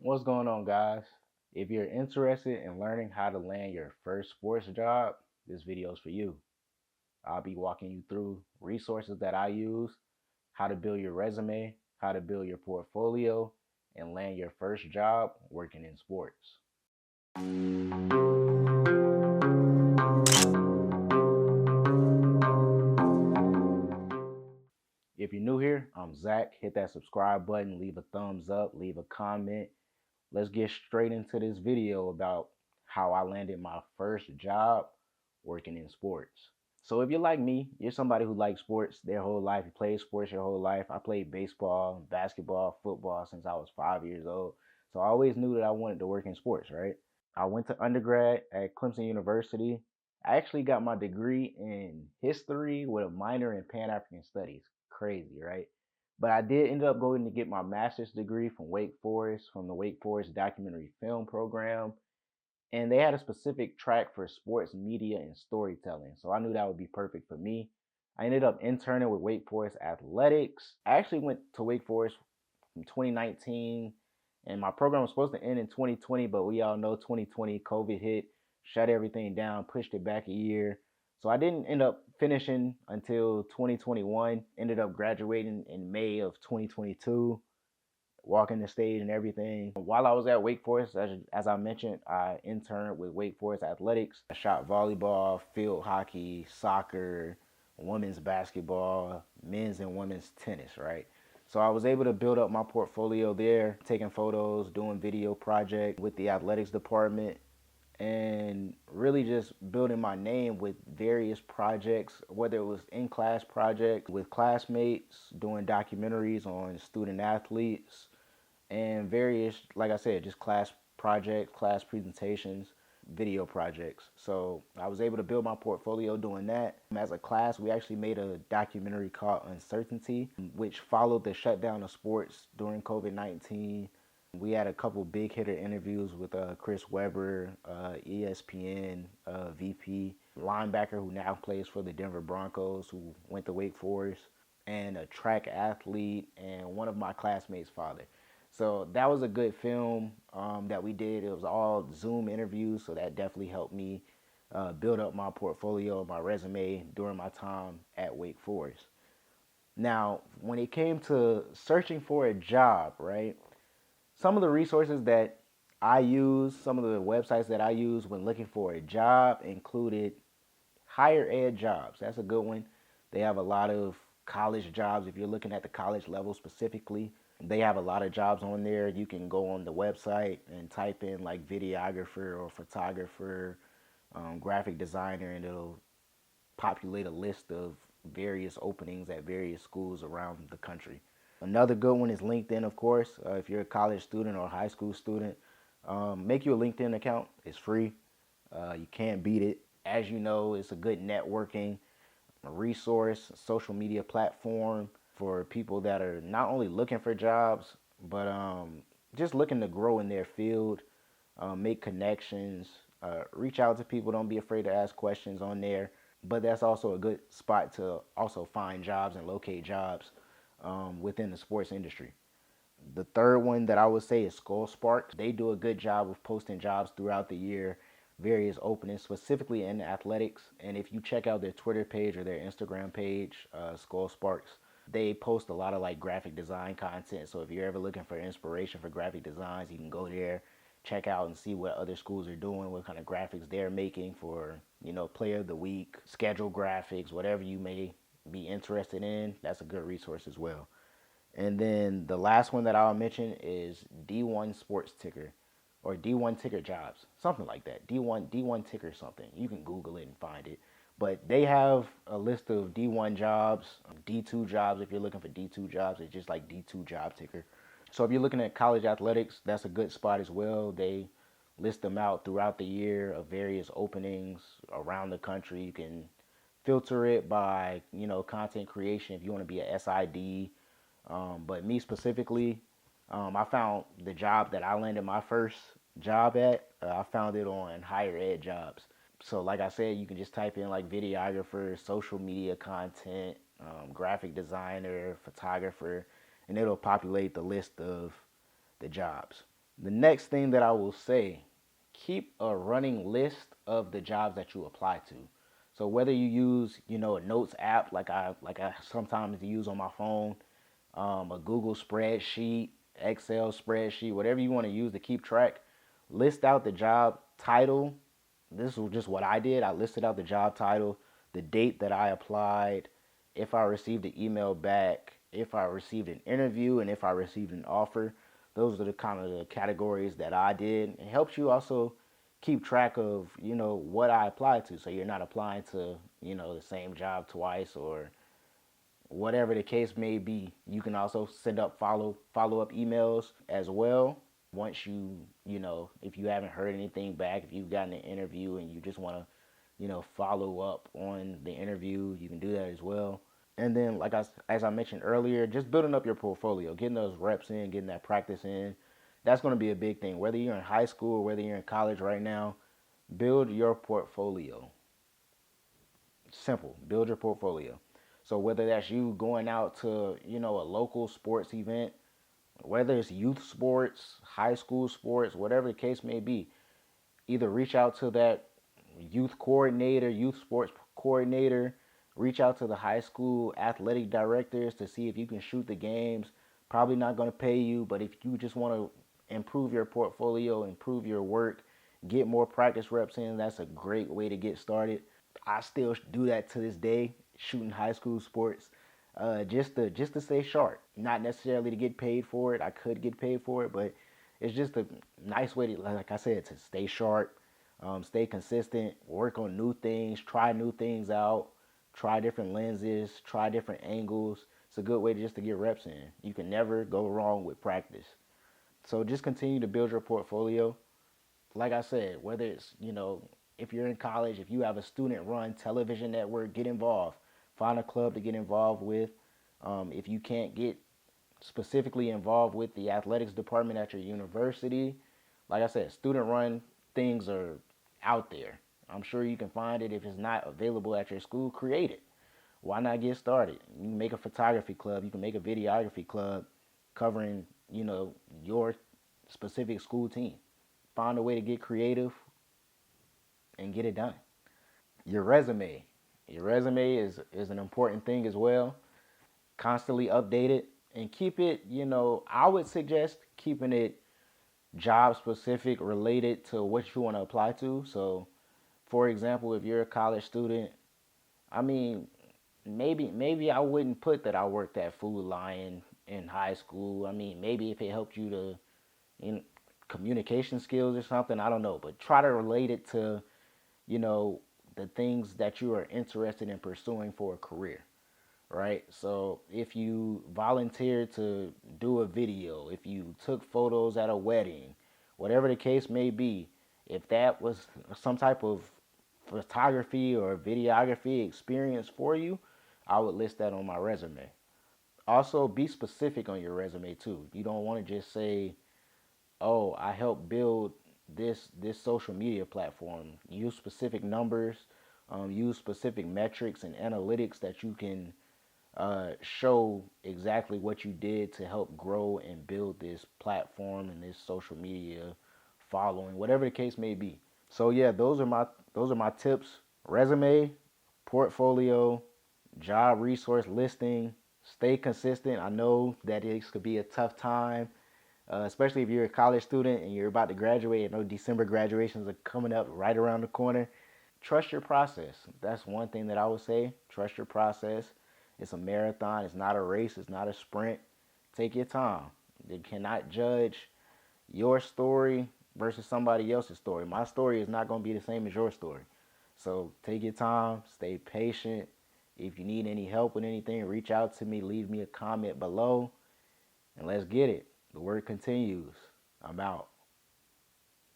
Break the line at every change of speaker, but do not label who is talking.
What's going on, guys? If you're interested in learning how to land your first sports job, this video is for you. I'll be walking you through resources that I use, how to build your resume, how to build your portfolio, and land your first job working in sports. If you're new here, I'm Zach. Hit that subscribe button, leave a thumbs up, leave a comment. Let's get straight into this video about how I landed my first job working in sports. So if you're like me, you're somebody who likes sports their whole life. You played sports your whole life. I played baseball, basketball, football since I was 5 years old. So I always knew that I wanted to work in sports, right? I went to undergrad at Clemson University. I actually got my degree in history with a minor in Pan African Studies. Crazy, right? But I did end up going to get my master's degree from Wake Forest, from the Wake Forest Documentary Film Program. And they had a specific track for sports media and storytelling. So I knew that would be perfect for me. I ended up interning with Wake Forest Athletics. I actually went to Wake Forest from 2019, and my program was supposed to end in 2020, but we all know 2020 COVID hit, shut everything down, pushed it back a year. So I didn't end up finishing until 2021. Ended up graduating in May of 2022, walking the stage and everything. While I was at Wake Forest, as I mentioned, I interned with Wake Forest Athletics. I shot volleyball, field hockey, soccer, women's basketball, men's and women's tennis, right? So I was able to build up my portfolio there, taking photos, doing video projects with the athletics department, and really just building my name with various projects, whether it was in-class projects with classmates, doing documentaries on student athletes, and various, like I said, just class projects, class presentations, video projects. So I was able to build my portfolio doing that. As a class, we actually made a documentary called Uncertainty, which followed the shutdown of sports during COVID-19. We had a couple big hitter interviews with Chris Webber, ESPN VP, linebacker who now plays for the Denver Broncos, who went to Wake Forest, and a track athlete, and one of my classmates' father. So that was a good film that we did. It was all Zoom interviews, so that definitely helped me build up my portfolio, my resume during my time at Wake Forest. Now, when it came to searching for a job, right, some of the resources that I use, some of the websites that I use when looking for a job included Higher Ed Jobs. That's a good one. They have a lot of college jobs. If you're looking at the college level specifically, they have a lot of jobs on there. You can go on the website and type in like videographer or photographer, graphic designer, and it'll populate a list of various openings at various schools around the country. Another good one is LinkedIn, of course. If you're a college student or a high school student, make you a LinkedIn account. It's free. You can't beat it. As you know, it's a good networking resource, social media platform for people that are not only looking for jobs, but just looking to grow in their field, make connections, reach out to people. Don't be afraid to ask questions on there. But that's also a good spot to also find jobs and locate jobs within the sports industry. The third one that I would say is Skull Spark. They do a good job of posting jobs throughout the year, various openings, specifically in athletics. And if you check out their Twitter page or their Instagram page, Skull Sparks, they post a lot of like graphic design content. So if you're ever looking for inspiration for graphic designs, you can go there, check out and see what other schools are doing, what kind of graphics they're making for, player of the week, schedule graphics, whatever you may be interested in. That's a good resource as well. And then the last one that I'll mention is D1 Sports Ticker or D1 Ticker Jobs, something like that. D1 Ticker something. You can Google it and find it. But they have a list of D1 jobs, D2 jobs. If you're looking for D2 jobs, it's just like D2 Job Ticker. So if you're looking at college athletics, that's a good spot as well. They list them out throughout the year of various openings around the country. You can filter it by, content creation if you want to be a SID. But me specifically, I found the job that I landed my first job at. I found it on Higher Ed Jobs. So, like I said, you can just type in like videographer, social media content, graphic designer, photographer, and it'll populate the list of the jobs. The next thing that I will say, keep a running list of the jobs that you apply to. So whether you use, a notes app like I sometimes use on my phone, a Google spreadsheet, Excel spreadsheet, whatever you want to use to keep track, list out the job title. This was just what I did. I listed out the job title, the date that I applied, if I received an email back, if I received an interview, and if I received an offer. Those are the kind of the categories that I did. It helps you also keep track of, what I applied to. So you're not applying to, the same job twice or whatever the case may be. You can also send up follow up emails as well. Once if you haven't heard anything back, if you've gotten an interview and you just want to, follow up on the interview, you can do that as well. And then, as I mentioned earlier, just building up your portfolio, getting those reps in, getting that practice in. That's going to be a big thing. Whether you're in high school or whether you're in college right now, build your portfolio. Simple. Build your portfolio. So whether that's you going out to, a local sports event, whether it's youth sports, high school sports, whatever the case may be, either reach out to that youth sports coordinator, reach out to the high school athletic directors to see if you can shoot the games. Probably not going to pay you, but if you just want to improve your portfolio, improve your work, get more practice reps in, that's a great way to get started. I still do that to this day, shooting high school sports, just to stay sharp. Not necessarily to get paid for it. I could get paid for it, but it's just a nice way to, like I said, to stay sharp, stay consistent, work on new things, try new things out, try different lenses, try different angles. It's a good way just to get reps in. You can never go wrong with practice. So just continue to build your portfolio. Like I said, whether it's, if you're in college, if you have a student run television network, get involved. Find a club to get involved with. If you can't get specifically involved with the athletics department at your university, like I said, student run things are out there. I'm sure you can find it. If it's not available at your school, create it. Why not get started? You can make a photography club. You can make a videography club covering, your specific school team. Find a way to get creative and get it done. Your resume. Your resume is an important thing as well. Constantly update it and keep it, I would suggest keeping it job specific related to what you want to apply to. So, for example, if you're a college student, I mean, maybe I wouldn't put that I worked at Food Lion in high school. I mean, maybe if it helped you to, communication skills or something, I don't know, but try to relate it to, you know, the things that you are interested in pursuing for a career, right? So if you volunteered to do a video, if you took photos at a wedding, whatever the case may be, if that was some type of photography or videography experience for you, I would list that on my resume. Also, be specific on your resume too. You don't want to just say, "Oh, I helped build this social media platform." Use specific numbers, use specific metrics and analytics that you can show exactly what you did to help grow and build this platform and this social media following, whatever the case may be. So yeah, those are my tips. Resume, portfolio, job resource listing. Stay consistent. I know that it could be a tough time, especially if you're a college student and you're about to graduate. I know December graduations are coming up right around the corner. Trust your process. That's one thing that I would say. Trust your process. It's a marathon. It's not a race. It's not a sprint. Take your time. They cannot judge your story versus somebody else's story. My story is not going to be the same as your story. So take your time. Stay patient. If you need any help with anything, reach out to me. Leave me a comment below. And let's get it. The work continues. I'm out.